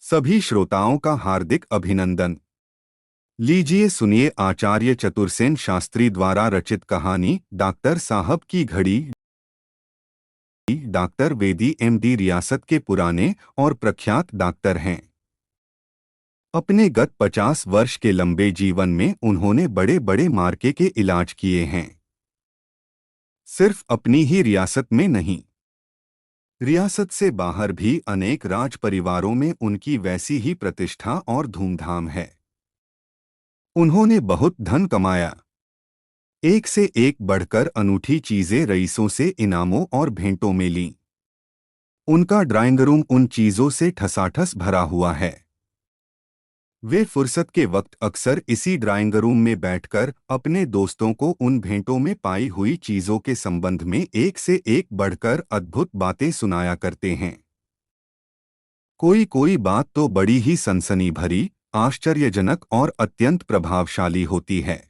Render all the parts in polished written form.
सभी श्रोताओं का हार्दिक अभिनंदन। लीजिए सुनिए आचार्य चतुरसेन शास्त्री द्वारा रचित कहानी डॉक्टर साहब की घड़ी। डॉक्टर वेदी एमडी रियासत के पुराने और प्रख्यात डॉक्टर हैं। अपने गत 50 वर्ष के लंबे जीवन में उन्होंने बड़े बड़े मार्के के इलाज किए हैं। सिर्फ अपनी ही रियासत में नहीं, रियासत से बाहर भी अनेक राज परिवारों में उनकी वैसी ही प्रतिष्ठा और धूमधाम है। उन्होंने बहुत धन कमाया। एक से एक बढ़कर अनूठी चीजें रईसों से इनामों और भेंटों में लीं। उनका ड्राइंग रूम उन चीजों से ठसाठस भरा हुआ है। वे फुर्सत के वक्त अक्सर इसी ड्राइंग रूम में बैठकर अपने दोस्तों को उन भेंटों में पाई हुई चीजों के संबंध में एक से एक बढ़कर अद्भुत बातें सुनाया करते हैं। कोई कोई बात तो बड़ी ही सनसनी भरी, आश्चर्यजनक और अत्यंत प्रभावशाली होती है।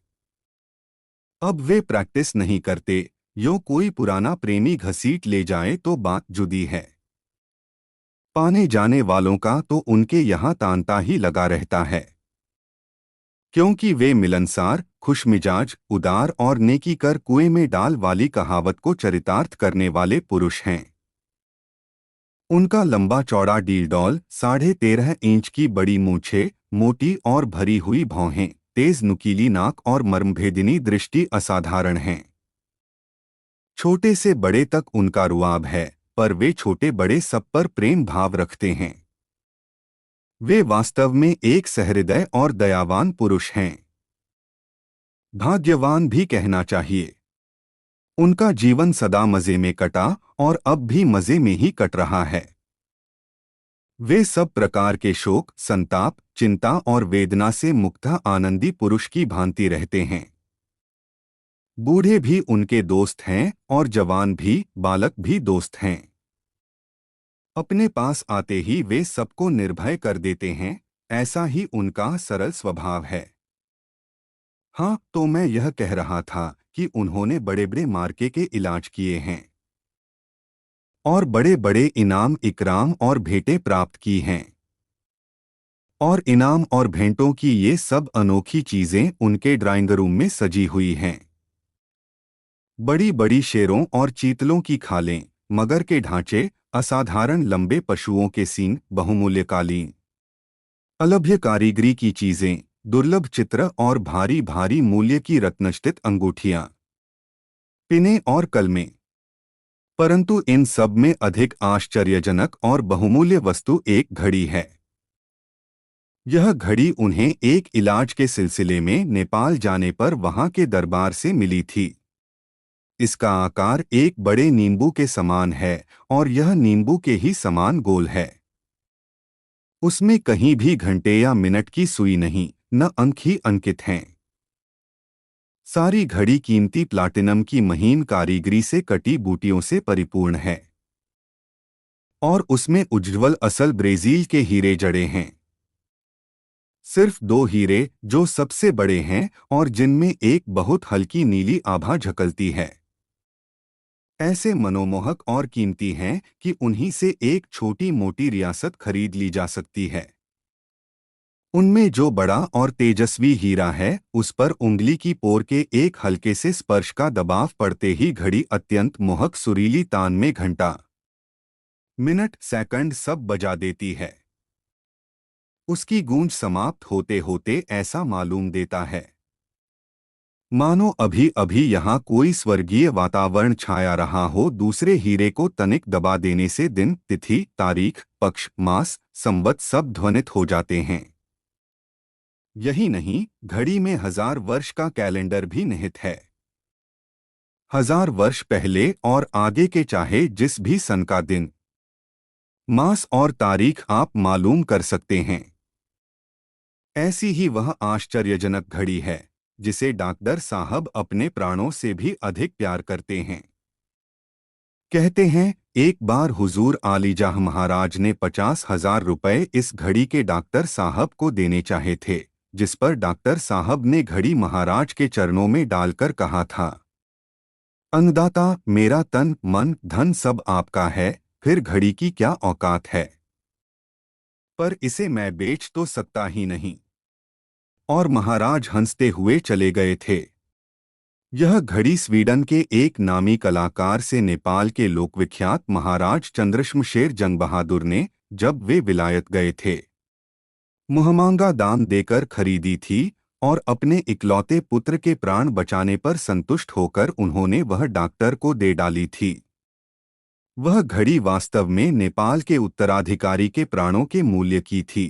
अब वे प्रैक्टिस नहीं करते, यूं कोई पुराना प्रेमी घसीट ले जाए तो बात जुदी है। पाने जाने वालों का तो उनके यहाँ तांता ही लगा रहता है, क्योंकि वे मिलनसार, खुशमिजाज, उदार और नेकी कर कुएं में डाल वाली कहावत को चरितार्थ करने वाले पुरुष हैं। उनका लंबा चौड़ा डीलडौल, 13.5 इंच की बड़ी मूछें, मोटी और भरी हुई भौहें, तेज नुकीली नाक और मर्मभेदिनी दृष्टि असाधारण हैं। छोटे से बड़े तक उनका रुआब है, पर वे छोटे बड़े सब पर प्रेम भाव रखते हैं। वे वास्तव में एक सहृदय और दयावान पुरुष हैं। भाग्यवान भी कहना चाहिए। उनका जीवन सदा मजे में कटा और अब भी मजे में ही कट रहा है। वे सब प्रकार के शोक, संताप, चिंता और वेदना से मुक्त आनंदी पुरुष की भांति रहते हैं। बूढ़े भी उनके दोस्त हैं और जवान भी, बालक भी दोस्त हैं। अपने पास आते ही वे सबको निर्भय कर देते हैं, ऐसा ही उनका सरल स्वभाव है। हाँ, तो मैं यह कह रहा था कि उन्होंने बड़े बड़े मार्के के इलाज किए हैं और बड़े बड़े इनाम, इकराम और भेंटें प्राप्त की हैं। और इनाम और भेंटों की ये सब अनोखी चीजें उनके ड्राइंग रूम में सजी हुई हैं। बड़ी बड़ी शेरों और चीतलों की खालें, मगर के ढांचे, असाधारण लंबे पशुओं के सींग, बहुमूल्य कालीन, अलभ्य कारीगरी की चीजें, दुर्लभ चित्र और भारी भारी मूल्य की रत्नष्टित अंगूठियां, पिने और कलमें। परंतु इन सब में अधिक आश्चर्यजनक और बहुमूल्य वस्तु एक घड़ी है। यह घड़ी उन्हें एक इलाज के सिलसिले में नेपाल जाने पर वहां के दरबार से मिली थी। इसका आकार एक बड़े नींबू के समान है और यह नींबू के ही समान गोल है। उसमें कहीं भी घंटे या मिनट की सुई नहीं, न अंक ही अंकित हैं। सारी घड़ी कीमती प्लाटिनम की महीन कारीगरी से कटी बूटियों से परिपूर्ण है और उसमें उज्ज्वल असल ब्राजील के हीरे जड़े हैं। सिर्फ 2 हीरे जो सबसे बड़े हैं और जिनमें एक बहुत हल्की नीली आभा झकलती है, ऐसे मनोमोहक और कीमती हैं कि उन्हीं से एक छोटी मोटी रियासत खरीद ली जा सकती है। उनमें जो बड़ा और तेजस्वी हीरा है, उस पर उंगली की पोर के एक हल्के से स्पर्श का दबाव पड़ते ही घड़ी अत्यंत मोहक सुरीली तान में घंटा, मिनट, सेकंड सब बजा देती है। उसकी गूंज समाप्त होते होते ऐसा मालूम देता है मानो अभी अभी यहाँ कोई स्वर्गीय वातावरण छाया रहा हो। दूसरे हीरे को तनिक दबा देने से दिन, तिथि, तारीख, पक्ष, मास, संवत सब ध्वनित हो जाते हैं। यही नहीं, घड़ी में 1000 वर्ष का कैलेंडर भी निहित है। 1000 वर्ष पहले और आगे के चाहे जिस भी सन का दिन, मास और तारीख आप मालूम कर सकते हैं। ऐसी ही वह आश्चर्यजनक घड़ी है जिसे डॉक्टर साहब अपने प्राणों से भी अधिक प्यार करते हैं। कहते हैं, एक बार हुजूर आलीजाह महाराज ने 50,000 रुपए इस घड़ी के डॉक्टर साहब को देने चाहे थे, जिस पर डॉक्टर साहब ने घड़ी महाराज के चरणों में डालकर कहा था, अन्नदाता, मेरा तन, मन, धन सब आपका है, फिर घड़ी की क्या औकात है। पर इसे मैं बेच तो सकता ही नहीं। और महाराज हंसते हुए चले गए थे। यह घड़ी स्वीडन के एक नामी कलाकार से नेपाल के लोकविख्यात महाराज चंद्रशमशेर जंग बहादुर ने, जब वे विलायत गए थे, मुहमांगा दाम देकर खरीदी थी, और अपने इकलौते पुत्र के प्राण बचाने पर संतुष्ट होकर उन्होंने वह डॉक्टर को दे डाली थी। वह घड़ी वास्तव में नेपाल के उत्तराधिकारी के प्राणों के मूल्य की थी।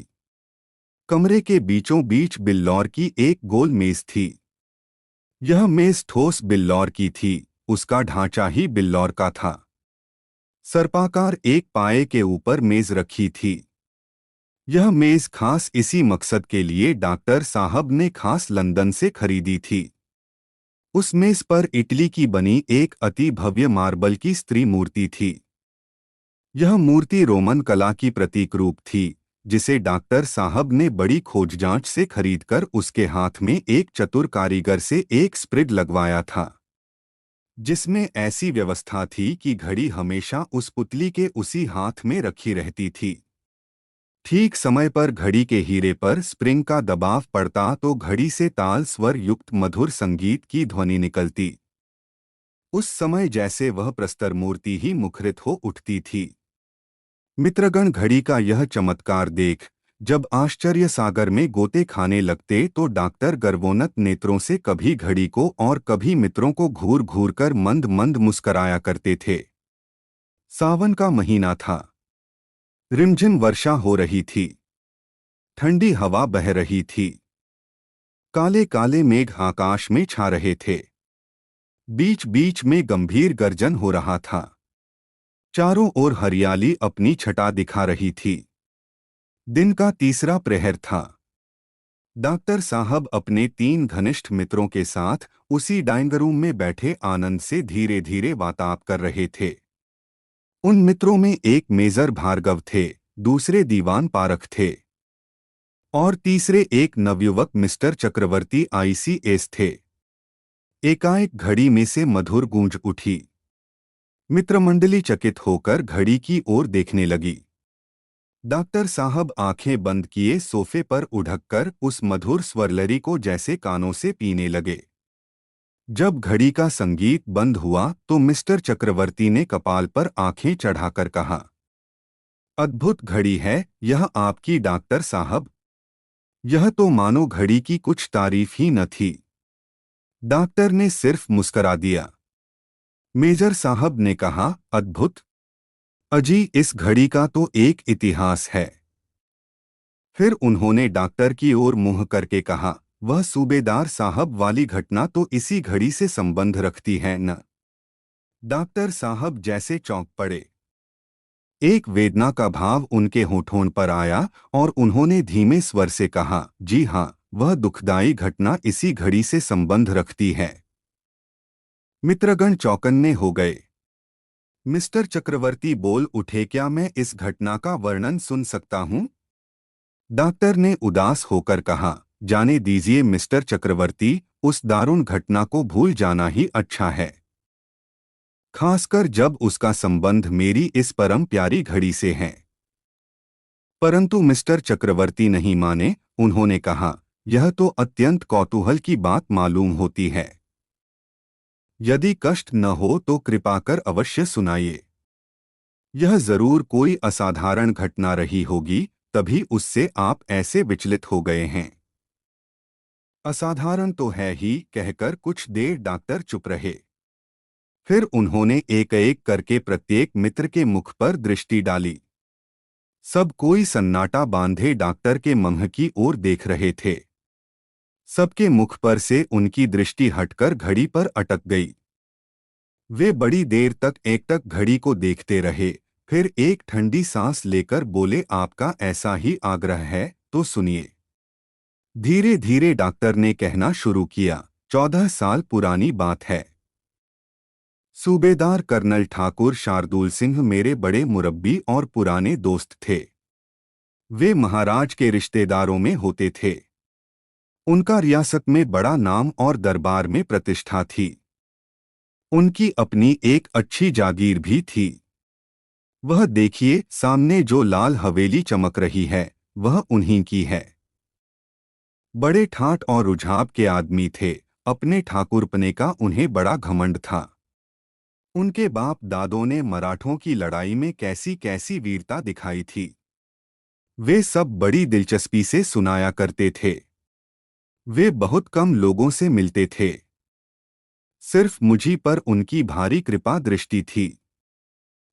कमरे के बीचों बीच बिल्लौर की एक गोल मेज थी। यह मेज ठोस बिल्लौर की थी, उसका ढांचा ही बिल्लौर का था। सर्पाकार एक पाए के ऊपर मेज रखी थी। यह मेज खास इसी मकसद के लिए डॉक्टर साहब ने खास लंदन से खरीदी थी। उस मेज पर इटली की बनी एक अति भव्य मार्बल की स्त्री मूर्ति थी। यह मूर्ति रोमन कला की प्रतीक रूप थी, जिसे डॉक्टर साहब ने बड़ी खोजजांच से खरीदकर उसके हाथ में एक चतुर कारीगर से एक स्प्रिग लगवाया था, जिसमें ऐसी व्यवस्था थी कि घड़ी हमेशा उस पुतली के उसी हाथ में रखी रहती थी। ठीक समय पर घड़ी के हीरे पर स्प्रिंग का दबाव पड़ता तो घड़ी से ताल स्वर युक्त मधुर संगीत की ध्वनि निकलती। उस समय जैसे वह प्रस्तर मूर्ति ही मुखरित हो उठती थी। मित्रगण, घड़ी का यह चमत्कार देख जब आश्चर्य सागर में गोते खाने लगते तो डॉक्टर गर्वोन्नत नेत्रों से कभी घड़ी को और कभी मित्रों को घूर घूर कर मंद मंद मुस्कराया करते थे। सावन का महीना था। रिमझिम वर्षा हो रही थी। ठंडी हवा बह रही थी। काले काले मेघ आकाश में छा रहे थे। बीच बीच में गंभीर गर्जन हो रहा था। चारों ओर हरियाली अपनी छटा दिखा रही थी। दिन का तीसरा प्रहर था। डॉक्टर साहब अपने 3 घनिष्ठ मित्रों के साथ उसी डाइनिंग रूम में बैठे आनंद से धीरे धीरे वार्तालाप कर रहे थे। उन मित्रों में एक मेजर भार्गव थे, दूसरे दीवान पारख थे, और तीसरे एक नवयुवक मिस्टर चक्रवर्ती ICS थे। एकाएक घड़ी में से मधुर गूंज उठी। मित्रमंडली चकित होकर घड़ी की ओर देखने लगी। डॉक्टर साहब आंखें बंद किए सोफे पर उढ़ककर उस मधुर स्वरलरी को जैसे कानों से पीने लगे। जब घड़ी का संगीत बंद हुआ तो मिस्टर चक्रवर्ती ने कपाल पर आंखें चढ़ाकर कहा, अद्भुत घड़ी है यह आपकी डॉक्टर साहब। यह तो मानो घड़ी की कुछ तारीफ ही न थी। डॉक्टर ने सिर्फ मुस्करा दिया। मेजर साहब ने कहा, अद्भुत? अजी, इस घड़ी का तो एक इतिहास है। फिर उन्होंने डॉक्टर की ओर मुंह करके कहा, वह सूबेदार साहब वाली घटना तो इसी घड़ी से संबंध रखती है न? डॉक्टर साहब जैसे चौंक पड़े। एक वेदना का भाव उनके होठों पर आया और उन्होंने धीमे स्वर से कहा, जी हाँ, वह दुखदाई घटना इसी घड़ी से संबंध रखती है। मित्रगण चौकन्ने हो गए। मिस्टर चक्रवर्ती बोल उठे, क्या मैं इस घटना का वर्णन सुन सकता हूं? डॉक्टर ने उदास होकर कहा, जाने दीजिए मिस्टर चक्रवर्ती, उस दारुण घटना को भूल जाना ही अच्छा है, खासकर जब उसका संबंध मेरी इस परम प्यारी घड़ी से है। परंतु मिस्टर चक्रवर्ती नहीं माने। उन्होंने कहा, यह तो अत्यंत कौतूहल की बात मालूम होती है। यदि कष्ट न हो तो कृपा कर अवश्य सुनाइए। यह जरूर कोई असाधारण घटना रही होगी, तभी उससे आप ऐसे विचलित हो गए हैं। असाधारण तो है ही, कहकर कुछ देर डॉक्टर चुप रहे। फिर उन्होंने एक एक करके प्रत्येक मित्र के मुख पर दृष्टि डाली। सब कोई सन्नाटा बांधे डॉक्टर के मुंह की ओर देख रहे थे। सबके मुख पर से उनकी दृष्टि हटकर घड़ी पर अटक गई। वे बड़ी देर तक एकटक घड़ी को देखते रहे, फिर एक ठंडी सांस लेकर बोले, आपका ऐसा ही आग्रह है तो सुनिए। धीरे धीरे डॉक्टर ने कहना शुरू किया, 14 साल पुरानी बात है। सूबेदार कर्नल ठाकुर शार्दुल सिंह मेरे बड़े मुरब्बी और पुराने दोस्त थे। वे महाराज के रिश्तेदारों में होते थे। उनका रियासत में बड़ा नाम और दरबार में प्रतिष्ठा थी। उनकी अपनी एक अच्छी जागीर भी थी। वह देखिए, सामने जो लाल हवेली चमक रही है, वह उन्हीं की है। बड़े ठाट और रुझाव के आदमी थे। अपने ठाकुरपने का उन्हें बड़ा घमंड था। उनके बाप दादों ने मराठों की लड़ाई में कैसी कैसी वीरता दिखाई थी, वे सब बड़ी दिलचस्पी से सुनाया करते थे। वे बहुत कम लोगों से मिलते थे। सिर्फ मुझी पर उनकी भारी कृपा दृष्टि थी।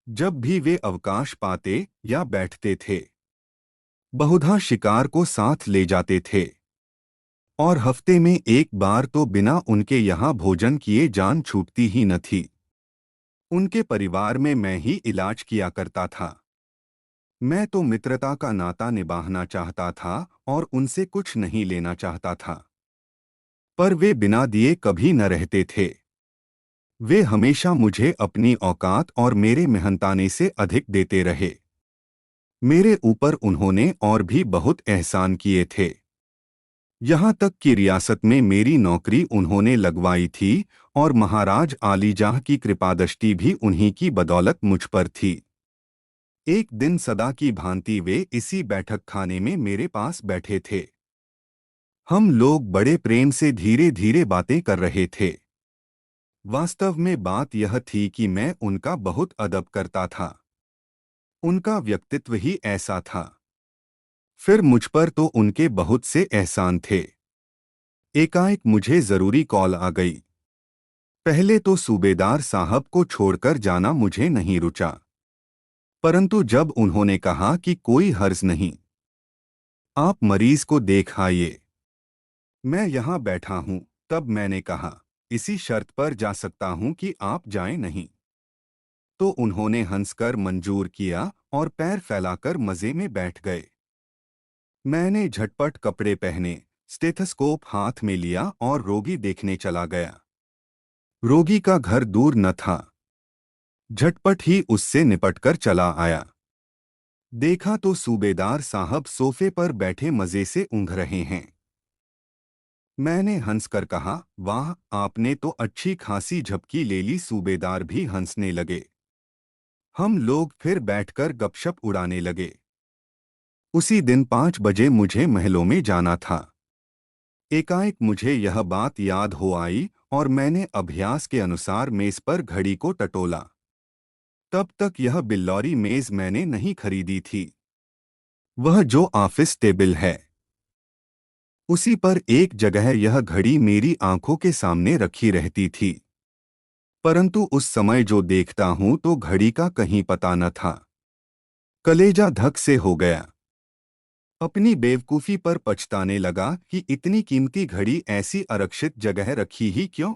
जब भी वे अवकाश पाते या बैठते थे, बहुधा शिकार को साथ ले जाते थे, और हफ्ते में एक बार तो बिना उनके यहाँ भोजन किए जान छूटती ही न थी। उनके परिवार में मैं ही इलाज किया करता था। मैं तो मित्रता का नाता निभाना चाहता था और उनसे कुछ नहीं लेना चाहता था, पर वे बिना दिए कभी न रहते थे। वे हमेशा मुझे अपनी औकात और मेरे मेहनताने से अधिक देते रहे। मेरे ऊपर उन्होंने और भी बहुत एहसान किए थे। यहाँ तक कि रियासत में मेरी नौकरी उन्होंने लगवाई थी और महाराज आलीजाह की कृपादृष्टि भी उन्हीं की बदौलत मुझ पर थी। एक दिन सदा की भांति वे इसी बैठक खाने में मेरे पास बैठे थे। हम लोग बड़े प्रेम से धीरे धीरे बातें कर रहे थे। वास्तव में बात यह थी कि मैं उनका बहुत अदब करता था। उनका व्यक्तित्व ही ऐसा था। फिर मुझ पर तो उनके बहुत से एहसान थे। एकाएक मुझे जरूरी कॉल आ गई। पहले तो सूबेदार साहब को छोड़कर जाना मुझे नहीं रुचा, परंतु जब उन्होंने कहा कि कोई हर्ज नहीं, आप मरीज को देख आइए, मैं यहाँ बैठा हूँ, तब मैंने कहा, इसी शर्त पर जा सकता हूँ कि आप जाएं नहीं। तो उन्होंने हंसकर मंजूर किया और पैर फैलाकर मजे में बैठ गए। मैंने झटपट कपड़े पहने, स्टेथोस्कोप हाथ में लिया और रोगी देखने चला गया। रोगी का घर दूर न था। झटपट ही उससे निपटकर चला आया। देखा तो सूबेदार साहब सोफे पर बैठे मजे से ऊँघ रहे हैं। मैंने हंसकर कहा, वाह, आपने तो अच्छी खासी झपकी ले ली। सूबेदार भी हंसने लगे। हम लोग फिर बैठकर गपशप उड़ाने लगे। उसी दिन 5 बजे मुझे महलों में जाना था। एकाएक मुझे यह बात याद हो आई और मैंने अभ्यास के अनुसार मेज पर घड़ी को टटोला। तब तक यह बिल्लौरी मेज मैंने नहीं खरीदी थी। वह जो ऑफिस टेबल है, उसी पर एक जगह यह घड़ी मेरी आंखों के सामने रखी रहती थी। परंतु उस समय जो देखता हूं तो घड़ी का कहीं पता न था। कलेजा धक से हो गया। अपनी बेवकूफी पर पछताने लगा कि इतनी कीमती घड़ी ऐसी आरक्षित जगह रखी ही क्यों।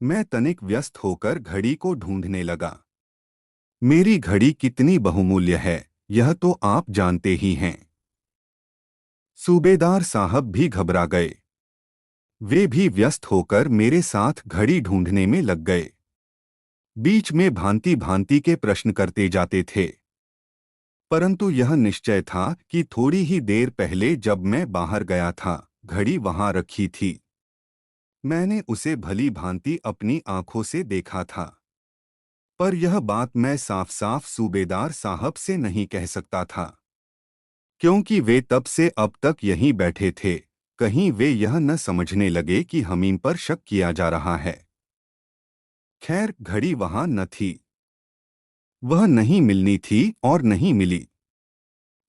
मैं तनिक व्यस्त होकर घड़ी को ढूंढने लगा। मेरी घड़ी कितनी बहुमूल्य है, यह तो आप जानते ही हैं। सूबेदार साहब भी घबरा गए। वे भी व्यस्त होकर मेरे साथ घड़ी ढूंढने में लग गए। बीच में भांति भांति के प्रश्न करते जाते थे, परंतु यह निश्चय था कि थोड़ी ही देर पहले जब मैं बाहर गया था, घड़ी वहां रखी थी। मैंने उसे भली भांति अपनी आंखों से देखा था। पर यह बात मैं साफ साफ सूबेदार साहब से नहीं कह सकता था, क्योंकि वे तब से अब तक यहीं बैठे थे। कहीं वे यह न समझने लगे कि हमीम पर शक किया जा रहा है। खैर, घड़ी वहां न थी। वह नहीं मिलनी थी और नहीं मिली।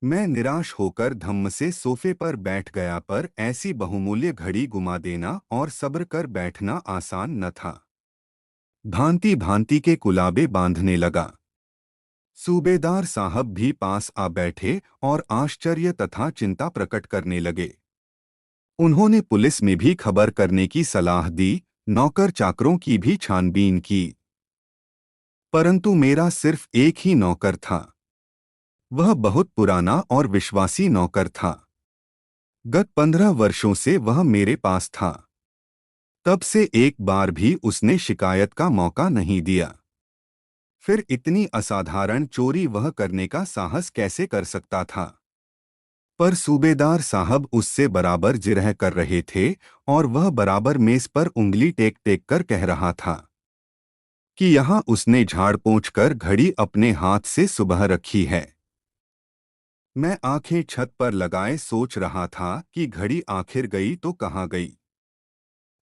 मैं निराश होकर धम्म से सोफे पर बैठ गया, पर ऐसी बहुमूल्य घड़ी गुमा देना और सब्र कर बैठना आसान न था। भांति भांति के कुलाबे बांधने लगा। सूबेदार साहब भी पास आ बैठे और आश्चर्य तथा चिंता प्रकट करने लगे। उन्होंने पुलिस में भी खबर करने की सलाह दी, नौकर चाकरों की भी छानबीन की। परंतु मेरा सिर्फ एक ही नौकर था। वह बहुत पुराना और विश्वासी नौकर था। गत 15 वर्षों से वह मेरे पास था। तब से एक बार भी उसने शिकायत का मौका नहीं दिया। फिर इतनी असाधारण चोरी वह करने का साहस कैसे कर सकता था। पर सूबेदार साहब उससे बराबर जिरह कर रहे थे और वह बराबर मेज पर उंगली टेक टेक कर कह रहा था कि यहाँ उसने झाड़ पोंछ कर घड़ी अपने हाथ से सुबह रखी है। मैं आंखें छत पर लगाए सोच रहा था कि घड़ी आखिर गई तो कहाँ गई।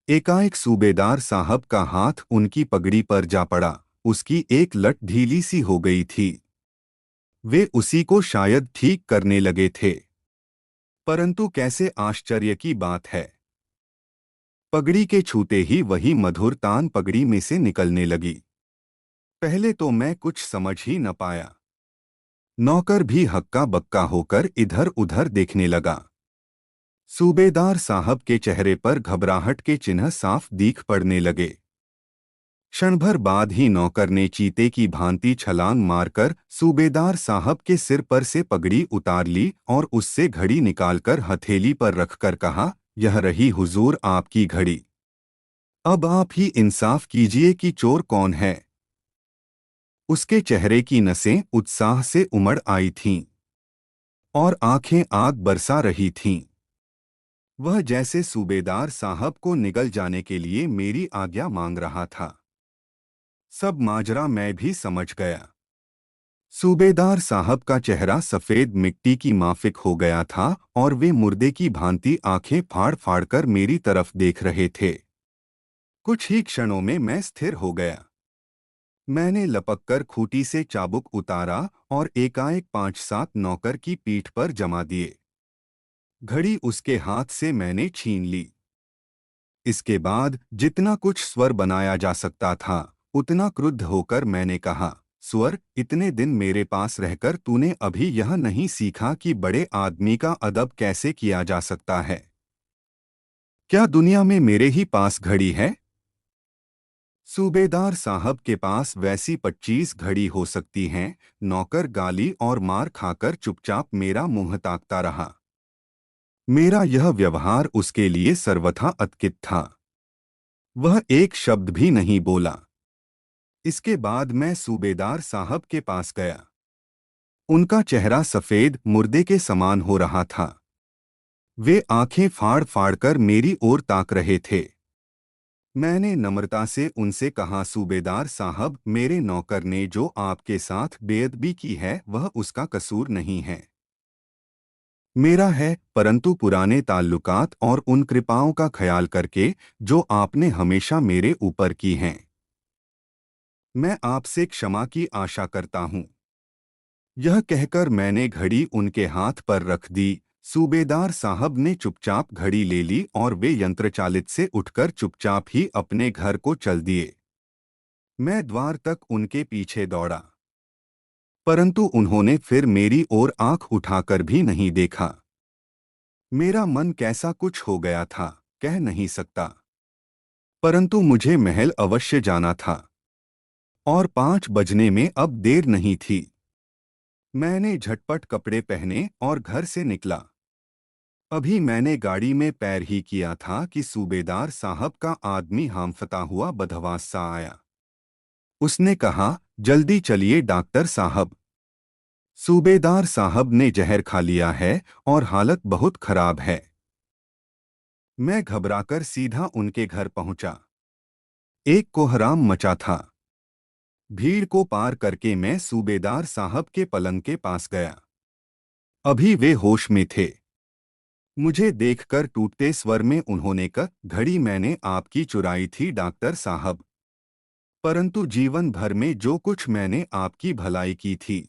एकाएक सूबेदार साहब का हाथ उनकी पगड़ी पर जा पड़ा। उसकी एक लट ढीली सी हो गई थी। वे उसी को शायद ठीक करने लगे थे। परंतु कैसे आश्चर्य की बात है, पगड़ी के छूते ही वही मधुर तान पगड़ी में से निकलने लगी। पहले तो मैं कुछ समझ ही न पाया। नौकर भी हक्का बक्का होकर इधर उधर देखने लगा। सूबेदार साहब के चेहरे पर घबराहट के चिन्ह साफ दिख पड़ने लगे। क्षण भर बाद ही नौकर ने चीते की भांति छलांग मारकर सूबेदार साहब के सिर पर से पगड़ी उतार ली और उससे घड़ी निकालकर हथेली पर रखकर कहा, यह रही हुजूर आपकी घड़ी। अब आप ही इंसाफ कीजिए कि चोर कौन है। उसके चेहरे की नसें उत्साह से उमड़ आई थीं और आंखें आग बरसा रही थीं। वह जैसे सूबेदार साहब को निगल जाने के लिए मेरी आज्ञा मांग रहा था। सब माजरा मैं भी समझ गया। सूबेदार साहब का चेहरा सफेद मिट्टी की माफिक हो गया था और वे मुर्दे की भांति आंखें फाड़ फाड़ कर मेरी तरफ देख रहे थे। कुछ ही क्षणों में मैं स्थिर हो गया। मैंने लपककर खूंटी से चाबुक उतारा और एकाएक 5-7 नौकर की पीठ पर जमा दिए। घड़ी उसके हाथ से मैंने छीन ली। इसके बाद जितना कुछ स्वर बनाया जा सकता था उतना क्रुद्ध होकर मैंने कहा, स्वर, इतने दिन मेरे पास रहकर तूने अभी यह नहीं सीखा कि बड़े आदमी का अदब कैसे किया जा सकता है। क्या दुनिया में मेरे ही पास घड़ी है? सूबेदार साहब के पास वैसी 25 घड़ी हो सकती हैं। नौकर गाली और मार खाकर चुपचाप मेरा मुंह ताकता रहा। मेरा यह व्यवहार उसके लिए सर्वथा अतकित था। वह एक शब्द भी नहीं बोला। इसके बाद मैं सूबेदार साहब के पास गया। उनका चेहरा सफेद मुर्दे के समान हो रहा था। वे आंखें फाड़ फाड़ कर मेरी ओर ताक रहे थे। मैंने नम्रता से उनसे कहा, सूबेदार साहब, मेरे नौकर ने जो आपके साथ बेअदबी की है वह उसका कसूर नहीं है, मेरा है, परंतु पुराने ताल्लुकात और उन कृपाओं का ख्याल करके जो आपने हमेशा मेरे ऊपर की हैं, मैं आपसे क्षमा की आशा करता हूँ। यह कहकर मैंने घड़ी उनके हाथ पर रख दी। सूबेदार साहब ने चुपचाप घड़ी ले ली और वे यंत्रचालित से उठकर चुपचाप ही अपने घर को चल दिए। मैं द्वार तक उनके पीछे दौड़ा, परंतु उन्होंने फिर मेरी ओर आंख उठाकर भी नहीं देखा। मेरा मन कैसा कुछ हो गया था, कह नहीं सकता, परंतु मुझे महल अवश्य जाना था और 5 बजने में अब देर नहीं थी। मैंने झटपट कपड़े पहने और घर से निकला। अभी मैंने गाड़ी में पैर ही किया था कि सूबेदार साहब का आदमी हांफता हुआ बदहवास सा आया। उसने कहा, जल्दी चलिए डॉक्टर साहब, सूबेदार साहब ने जहर खा लिया है और हालत बहुत खराब है। मैं घबराकर सीधा उनके घर पहुंचा। एक कोहराम मचा था। भीड़ को पार करके मैं सूबेदार साहब के पलंग के पास गया। अभी वे होश में थे। मुझे देखकर टूटते स्वर में उन्होंने कहा, घड़ी मैंने आपकी चुराई थी डॉक्टर साहब, परंतु जीवन भर में जो कुछ मैंने आपकी भलाई की थी,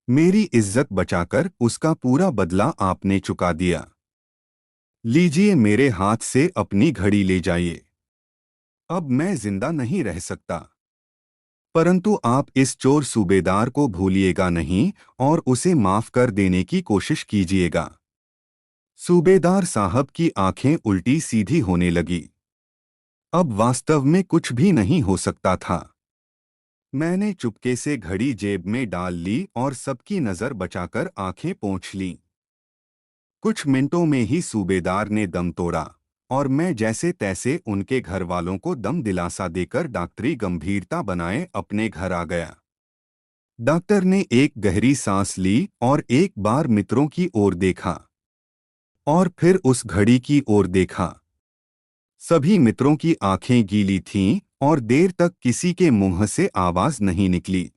मेरी इज्जत बचाकर उसका पूरा बदला आपने चुका दिया। लीजिए मेरे हाथ से अपनी घड़ी ले जाइए। अब मैं जिंदा नहीं रह सकता, परंतु आप इस चोर सूबेदार को भूलिएगा नहीं और उसे माफ कर देने की कोशिश कीजिएगा। सूबेदार साहब की आंखें उल्टी सीधी होने लगी। अब वास्तव में कुछ भी नहीं हो सकता था। मैंने चुपके से घड़ी जेब में डाल ली और सबकी नजर बचाकर आंखें पोंछ लीं। कुछ मिनटों में ही सूबेदार ने दम तोड़ा और मैं जैसे तैसे उनके घर वालों को दम दिलासा देकर डॉक्टरी गंभीरता बनाए अपने घर आ गया। डॉक्टर ने एक गहरी सांस ली और एक बार मित्रों की ओर देखा और फिर उस घड़ी की ओर देखा। सभी मित्रों की आंखें गीली थीं और देर तक किसी के मुंह से आवाज नहीं निकली।